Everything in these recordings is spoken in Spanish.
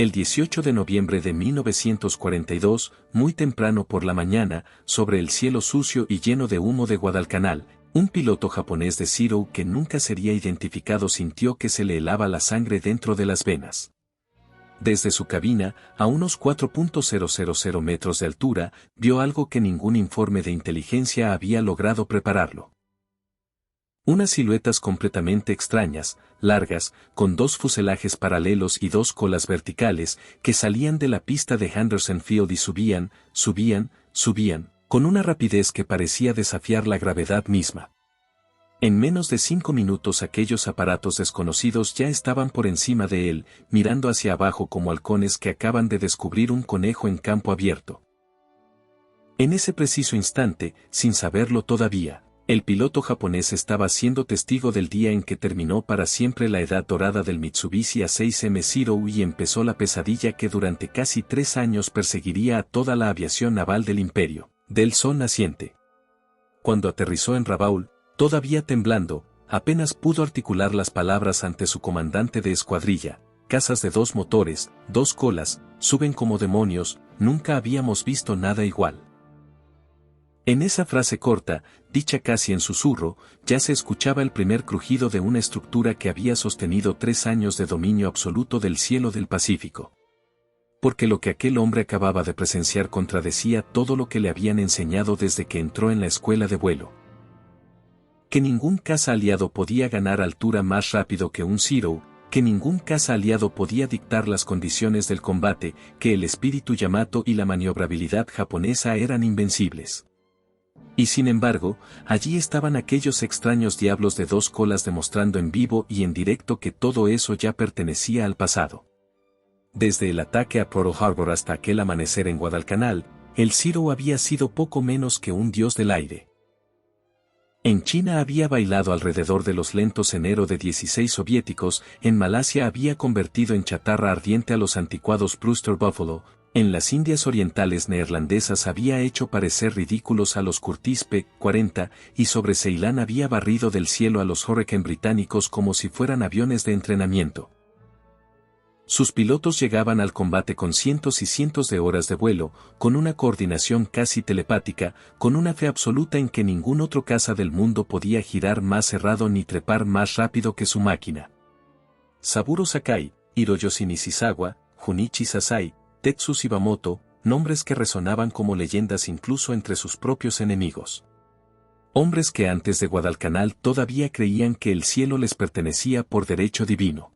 El 18 de noviembre de 1942, muy temprano por la mañana, sobre el cielo sucio y lleno de humo de Guadalcanal, un piloto japonés de Zero que nunca sería identificado sintió que se le helaba la sangre dentro de las venas. Desde su cabina, a unos 4.000 metros de altura, vio algo que ningún informe de inteligencia había logrado prepararlo. Unas siluetas completamente extrañas, largas, con dos fuselajes paralelos y dos colas verticales, que salían de la pista de Henderson Field y subían, con una rapidez que parecía desafiar la gravedad misma. En menos de 5 minutos aquellos aparatos desconocidos ya estaban por encima de él, mirando hacia abajo como halcones que acaban de descubrir un conejo en campo abierto. En ese preciso instante, sin saberlo todavía, el piloto japonés estaba siendo testigo del día en que terminó para siempre la edad dorada del Mitsubishi A6M Zero y empezó la pesadilla que durante casi 3 años perseguiría a toda la aviación naval del imperio, del sol naciente. Cuando aterrizó en Rabaul, todavía temblando, apenas pudo articular las palabras ante su comandante de escuadrilla: casas de 2 motores, 2 colas, suben como demonios, nunca habíamos visto nada igual. En esa frase corta, dicha casi en susurro, ya se escuchaba el primer crujido de una estructura que había sostenido 3 años de dominio absoluto del cielo del Pacífico. Porque lo que aquel hombre acababa de presenciar contradecía todo lo que le habían enseñado desde que entró en la escuela de vuelo. Que ningún caza aliado podía ganar altura más rápido que un Zero, que ningún caza aliado podía dictar las condiciones del combate, que el espíritu Yamato y la maniobrabilidad japonesa eran invencibles. Y sin embargo, allí estaban aquellos extraños diablos de 2 colas demostrando en vivo y en directo que todo eso ya pertenecía al pasado. Desde el ataque a Pearl Harbor hasta aquel amanecer en Guadalcanal, el Zero había sido poco menos que un dios del aire. En China había bailado alrededor de los lentos enero de 16 soviéticos, en Malasia había convertido en chatarra ardiente a los anticuados Brewster Buffalo, en las Indias Orientales neerlandesas había hecho parecer ridículos a los Curtiss P-40 y sobre Ceilán había barrido del cielo a los Hurricane británicos como si fueran aviones de entrenamiento. Sus pilotos llegaban al combate con cientos y cientos de horas de vuelo, con una coordinación casi telepática, con una fe absoluta en que ningún otro caza del mundo podía girar más cerrado ni trepar más rápido que su máquina. Saburo Sakai, Hiroyoshi Nishizawa, Junichi Sasai, Tetsu Shibamoto, nombres que resonaban como leyendas incluso entre sus propios enemigos. Hombres que antes de Guadalcanal todavía creían que el cielo les pertenecía por derecho divino.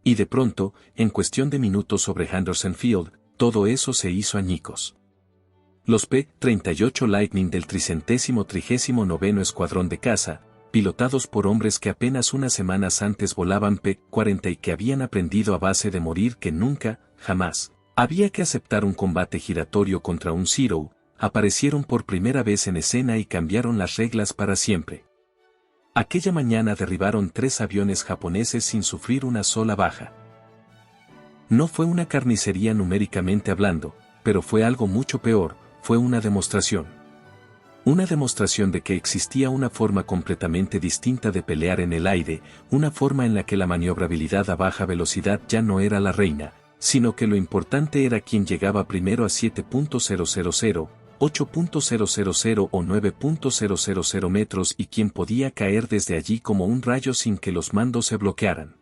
Y de pronto, en cuestión de minutos sobre Henderson Field, todo eso se hizo añicos. Los P-38 Lightning del 339º Escuadrón de Caza, pilotados por hombres que apenas unas semanas antes volaban P-40 y que habían aprendido a base de morir que nunca, jamás, había que aceptar un combate giratorio contra un Zero, aparecieron por primera vez en escena y cambiaron las reglas para siempre. Aquella mañana derribaron 3 aviones japoneses sin sufrir una sola baja. No fue una carnicería numéricamente hablando, pero fue algo mucho peor, fue una demostración. Una demostración de que existía una forma completamente distinta de pelear en el aire, una forma en la que la maniobrabilidad a baja velocidad ya no era la reina, sino que lo importante era quien llegaba primero a 7.000, 8.000 o 9.000 metros y quien podía caer desde allí como un rayo sin que los mandos se bloquearan.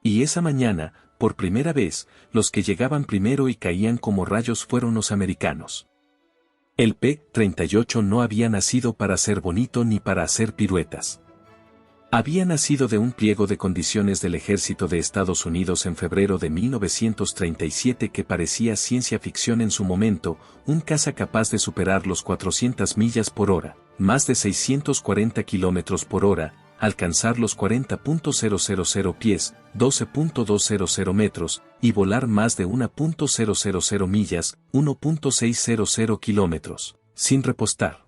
Y esa mañana, por primera vez, los que llegaban primero y caían como rayos fueron los americanos. El P-38 no había nacido para ser bonito ni para hacer piruetas. Había nacido de un pliego de condiciones del ejército de Estados Unidos en febrero de 1937 que parecía ciencia ficción en su momento, un caza capaz de superar los 400 millas por hora, más de 640 kilómetros por hora, alcanzar los 40.000 pies, 12.200 metros, y volar más de 1.000 millas, 1.600 kilómetros, sin repostar.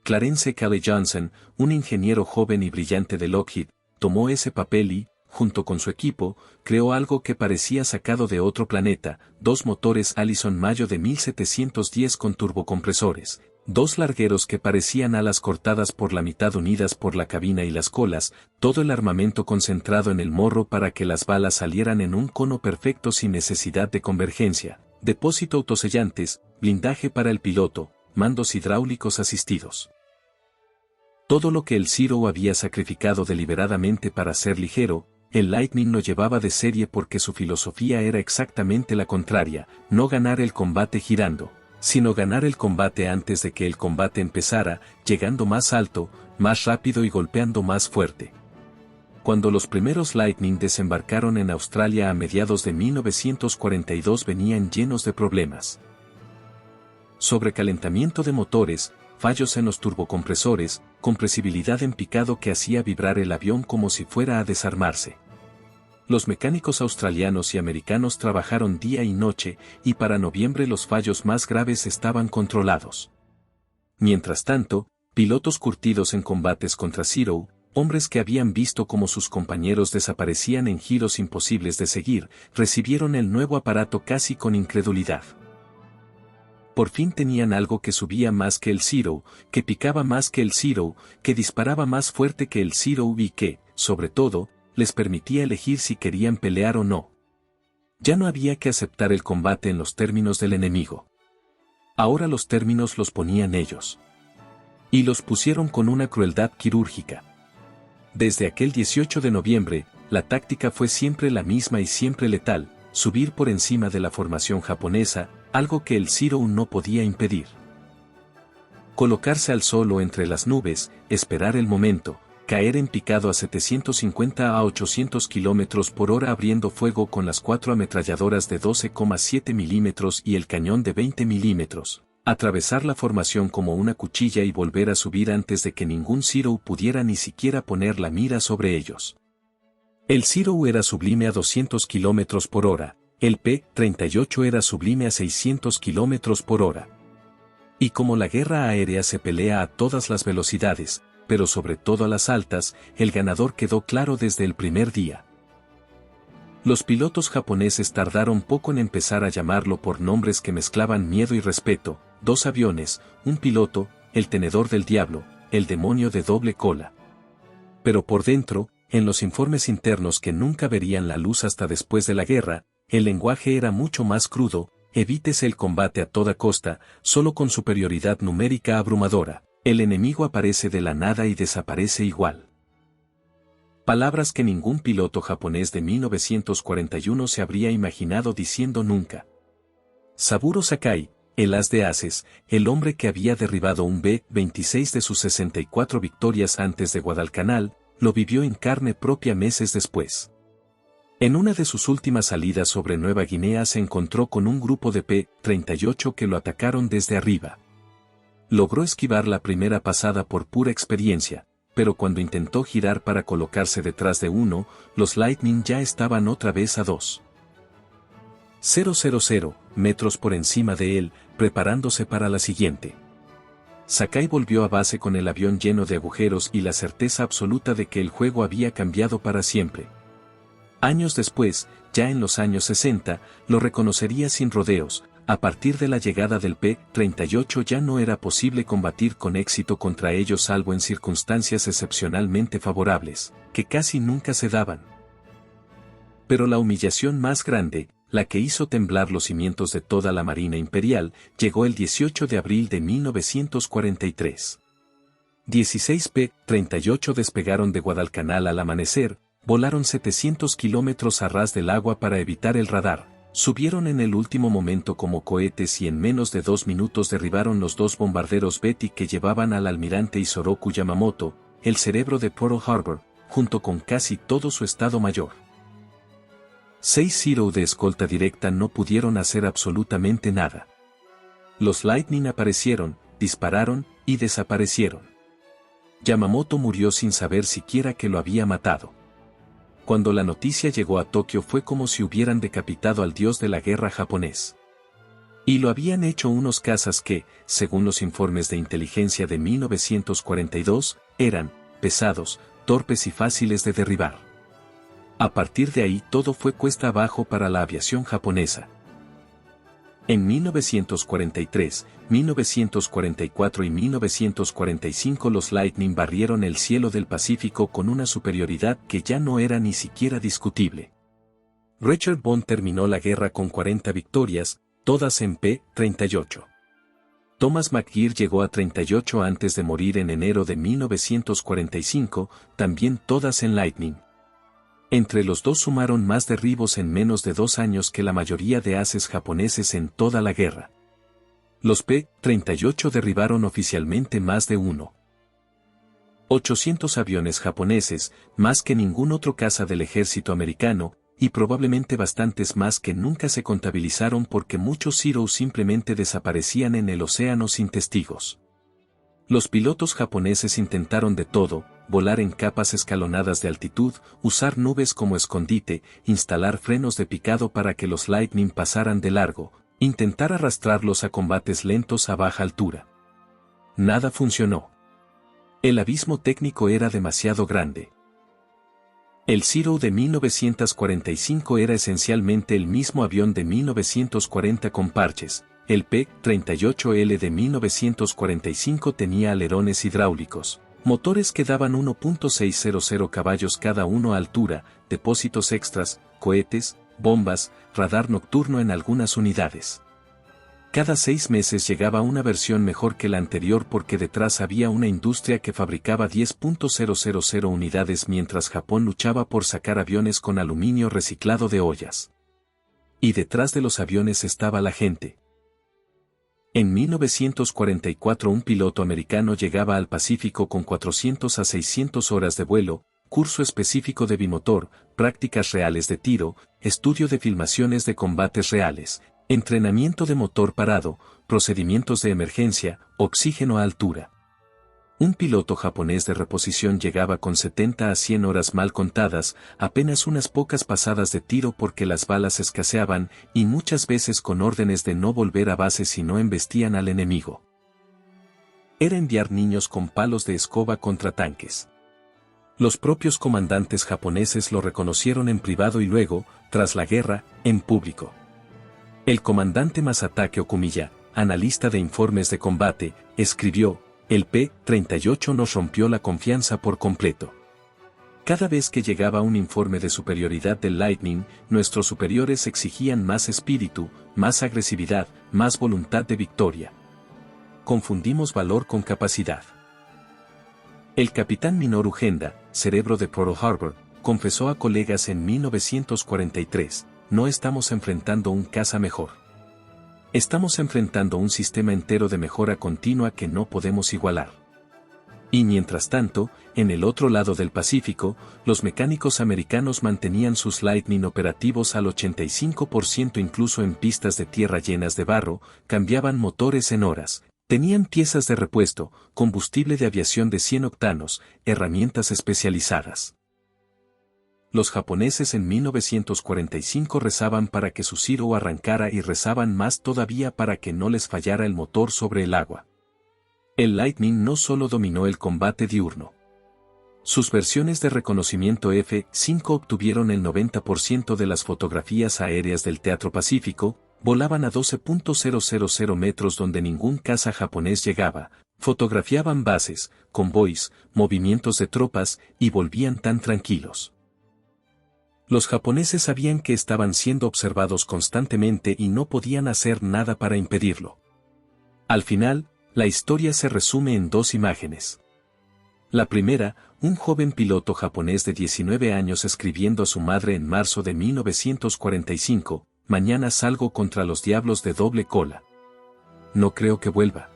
Clarence Kelly Johnson, un ingeniero joven y brillante de Lockheed, tomó ese papel y, junto con su equipo, creó algo que parecía sacado de otro planeta, 2 motores Allison Mayo de 1710 con turbocompresores, Dos largueros que parecían alas cortadas por la mitad unidas por la cabina y las colas, todo el armamento concentrado en el morro para que las balas salieran en un cono perfecto sin necesidad de convergencia, depósito autosellantes, blindaje para el piloto, mandos hidráulicos asistidos. Todo lo que el Zero había sacrificado deliberadamente para ser ligero, el Lightning lo llevaba de serie porque su filosofía era exactamente la contraria, no ganar el combate girando, sino ganar el combate antes de que el combate empezara, llegando más alto, más rápido y golpeando más fuerte. Cuando los primeros Lightning desembarcaron en Australia a mediados de 1942 venían llenos de problemas. Sobrecalentamiento de motores, fallos en los turbocompresores, compresibilidad en picado que hacía vibrar el avión como si fuera a desarmarse. Los mecánicos australianos y americanos trabajaron día y noche, y para noviembre los fallos más graves estaban controlados. Mientras tanto, pilotos curtidos en combates contra Zero, hombres que habían visto cómo sus compañeros desaparecían en giros imposibles de seguir, recibieron el nuevo aparato casi con incredulidad. Por fin tenían algo que subía más que el Zero, que picaba más que el Zero, que disparaba más fuerte que el Zero y que, sobre todo, les permitía elegir si querían pelear o no. Ya no había que aceptar el combate en los términos del enemigo. Ahora los términos los ponían ellos. Y los pusieron con una crueldad quirúrgica. Desde aquel 18 de noviembre, la táctica fue siempre la misma y siempre letal, subir por encima de la formación japonesa, algo que el Zero no podía impedir. Colocarse al sol o entre las nubes, esperar el momento, caer en picado a 750 a 800 km por hora abriendo fuego con las 4 ametralladoras de 12,7 milímetros y el cañón de 20 milímetros, atravesar la formación como una cuchilla y volver a subir antes de que ningún Zero pudiera ni siquiera poner la mira sobre ellos. El Zero era sublime a 200 km por hora, el P-38 era sublime a 600 km por hora. Y como la guerra aérea se pelea a todas las velocidades, pero sobre todo a las altas, el ganador quedó claro desde el primer día. Los pilotos japoneses tardaron poco en empezar a llamarlo por nombres que mezclaban miedo y respeto: 2 aviones, un piloto, el tenedor del diablo, el demonio de doble cola. Pero por dentro, en los informes internos que nunca verían la luz hasta después de la guerra, el lenguaje era mucho más crudo: evítese el combate a toda costa, solo con superioridad numérica abrumadora. El enemigo aparece de la nada y desaparece igual. Palabras que ningún piloto japonés de 1941 se habría imaginado diciendo nunca. Saburo Sakai, el as de ases, el hombre que había derribado un B-26 de sus 64 victorias antes de Guadalcanal, lo vivió en carne propia meses después. En una de sus últimas salidas sobre Nueva Guinea se encontró con un grupo de P-38 que lo atacaron desde arriba. Logró esquivar la primera pasada por pura experiencia, pero cuando intentó girar para colocarse detrás de uno, los Lightning ya estaban otra vez a 2,000 metros por encima de él, preparándose para la siguiente. Sakai volvió a base con el avión lleno de agujeros y la certeza absoluta de que el juego había cambiado para siempre. Años después, ya en los años 60, lo reconocería sin rodeos. A partir de la llegada del P-38 ya no era posible combatir con éxito contra ellos salvo en circunstancias excepcionalmente favorables, que casi nunca se daban. Pero la humillación más grande, la que hizo temblar los cimientos de toda la Marina Imperial, llegó el 18 de abril de 1943. 16 P-38 despegaron de Guadalcanal al amanecer, volaron 700 kilómetros a ras del agua para evitar el radar. Subieron en el último momento como cohetes y en menos de 2 minutos derribaron los 2 bombarderos Betty que llevaban al almirante Isoroku Yamamoto, el cerebro de Pearl Harbor, junto con casi todo su estado mayor. 6 Zero de escolta directa no pudieron hacer absolutamente nada. Los Lightning aparecieron, dispararon y desaparecieron. Yamamoto murió sin saber siquiera que lo había matado. Cuando la noticia llegó a Tokio fue como si hubieran decapitado al dios de la guerra japonés. Y lo habían hecho unos cazas que, según los informes de inteligencia de 1942, eran pesados, torpes y fáciles de derribar. A partir de ahí todo fue cuesta abajo para la aviación japonesa. En 1943, 1944 y 1945 los Lightning barrieron el cielo del Pacífico con una superioridad que ya no era ni siquiera discutible. Richard Bond terminó la guerra con 40 victorias, todas en P-38. Thomas McGear llegó a 38 antes de morir en enero de 1945, también todas en Lightning. Entre los dos sumaron más derribos en menos de 2 años que la mayoría de ases japoneses en toda la guerra. Los P-38 derribaron oficialmente más de 800 aviones japoneses, más que ningún otro caza del ejército americano, y probablemente bastantes más que nunca se contabilizaron porque muchos Zero simplemente desaparecían en el océano sin testigos. Los pilotos japoneses intentaron de todo: volar en capas escalonadas de altitud, usar nubes como escondite, instalar frenos de picado para que los Lightning pasaran de largo, intentar arrastrarlos a combates lentos a baja altura. Nada funcionó. El abismo técnico era demasiado grande. El Zero de 1945 era esencialmente el mismo avión de 1940 con parches. El P-38L de 1945 tenía alerones hidráulicos, motores que daban 1.600 caballos cada uno a altura, depósitos extras, cohetes, bombas, radar nocturno en algunas unidades. Cada 6 meses llegaba una versión mejor que la anterior porque detrás había una industria que fabricaba 10.000 unidades mientras Japón luchaba por sacar aviones con aluminio reciclado de ollas. Y detrás de los aviones estaba la gente. En 1944 un piloto americano llegaba al Pacífico con 400 a 600 horas de vuelo, curso específico de bimotor, prácticas reales de tiro, estudio de filmaciones de combates reales, entrenamiento de motor parado, procedimientos de emergencia, oxígeno a altura. Un piloto japonés de reposición llegaba con 70 a 100 horas mal contadas, apenas unas pocas pasadas de tiro porque las balas escaseaban, y muchas veces con órdenes de no volver a base si no embestían al enemigo. Era enviar niños con palos de escoba contra tanques. Los propios comandantes japoneses lo reconocieron en privado y luego, tras la guerra, en público. El comandante Masatake Okumiya, analista de informes de combate, escribió: "El P-38 nos rompió la confianza por completo. Cada vez que llegaba un informe de superioridad del Lightning, nuestros superiores exigían más espíritu, más agresividad, más voluntad de victoria. Confundimos valor con capacidad". El capitán Minoru Genda, cerebro de Pearl Harbor, confesó a colegas en 1943: "No estamos enfrentando un caza mejor. Estamos enfrentando un sistema entero de mejora continua que no podemos igualar". Y mientras tanto, en el otro lado del Pacífico, los mecánicos americanos mantenían sus Lightning operativos al 85% incluso en pistas de tierra llenas de barro, cambiaban motores en horas, tenían piezas de repuesto, combustible de aviación de 100 octanos, herramientas especializadas. Los japoneses en 1945 rezaban para que su Zero arrancara y rezaban más todavía para que no les fallara el motor sobre el agua. El Lightning no solo dominó el combate diurno. Sus versiones de reconocimiento F-5 obtuvieron el 90% de las fotografías aéreas del Teatro Pacífico, volaban a 12.000 metros donde ningún caza japonés llegaba, fotografiaban bases, convoys, movimientos de tropas y volvían tan tranquilos. Los japoneses sabían que estaban siendo observados constantemente y no podían hacer nada para impedirlo. Al final, la historia se resume en 2 imágenes. La primera, un joven piloto japonés de 19 años escribiendo a su madre en marzo de 1945: "Mañana salgo contra los diablos de doble cola. No creo que vuelva.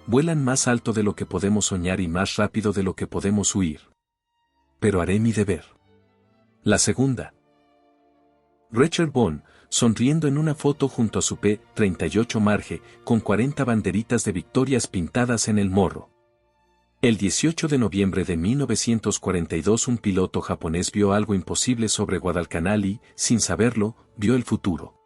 Vuelan más alto de lo que podemos soñar y más rápido de lo que podemos huir. Pero haré mi deber". La segunda. Richard Bond, sonriendo en una foto junto a su P-38 Marge, con 40 banderitas de victorias pintadas en el morro. El 18 de noviembre de 1942 un piloto japonés vio algo imposible sobre Guadalcanal y, sin saberlo, vio el futuro.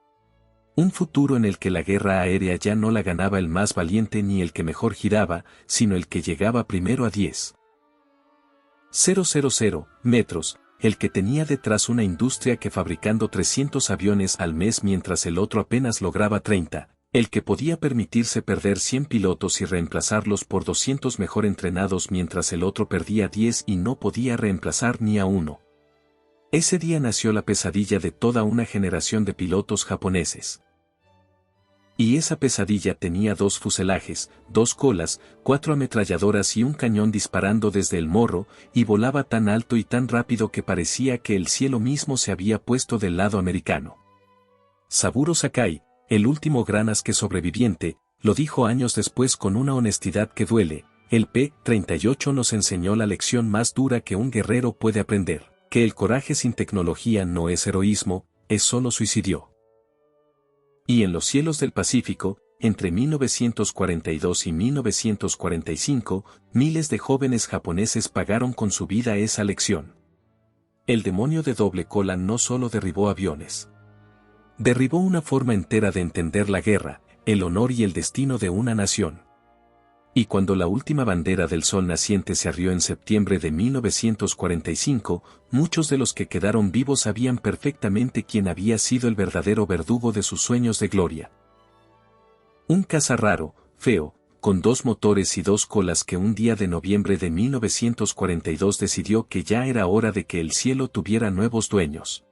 Un futuro en el que la guerra aérea ya no la ganaba el más valiente ni el que mejor giraba, sino el que llegaba primero a 10.000 metros, el que tenía detrás una industria que fabricando 300 aviones al mes mientras el otro apenas lograba 30, el que podía permitirse perder 100 pilotos y reemplazarlos por 200 mejor entrenados mientras el otro perdía 10 y no podía reemplazar ni a uno. Ese día nació la pesadilla de toda una generación de pilotos japoneses. Y esa pesadilla tenía 2 fuselajes, 2 colas, 4 ametralladoras y un cañón disparando desde el morro, y volaba tan alto y tan rápido que parecía que el cielo mismo se había puesto del lado americano. Saburo Sakai, el último gran asque sobreviviente, lo dijo años después con una honestidad que duele: el P-38 nos enseñó la lección más dura que un guerrero puede aprender, que el coraje sin tecnología no es heroísmo, es solo suicidio. Y en los cielos del Pacífico, entre 1942 y 1945, miles de jóvenes japoneses pagaron con su vida esa lección. El demonio de doble cola no solo derribó aviones. Derribó una forma entera de entender la guerra, el honor y el destino de una nación. Y cuando la última bandera del sol naciente se arrió en septiembre de 1945, muchos de los que quedaron vivos sabían perfectamente quién había sido el verdadero verdugo de sus sueños de gloria. Un caza raro, feo, con 2 motores y 2 colas que un día de noviembre de 1942 decidió que ya era hora de que el cielo tuviera nuevos dueños.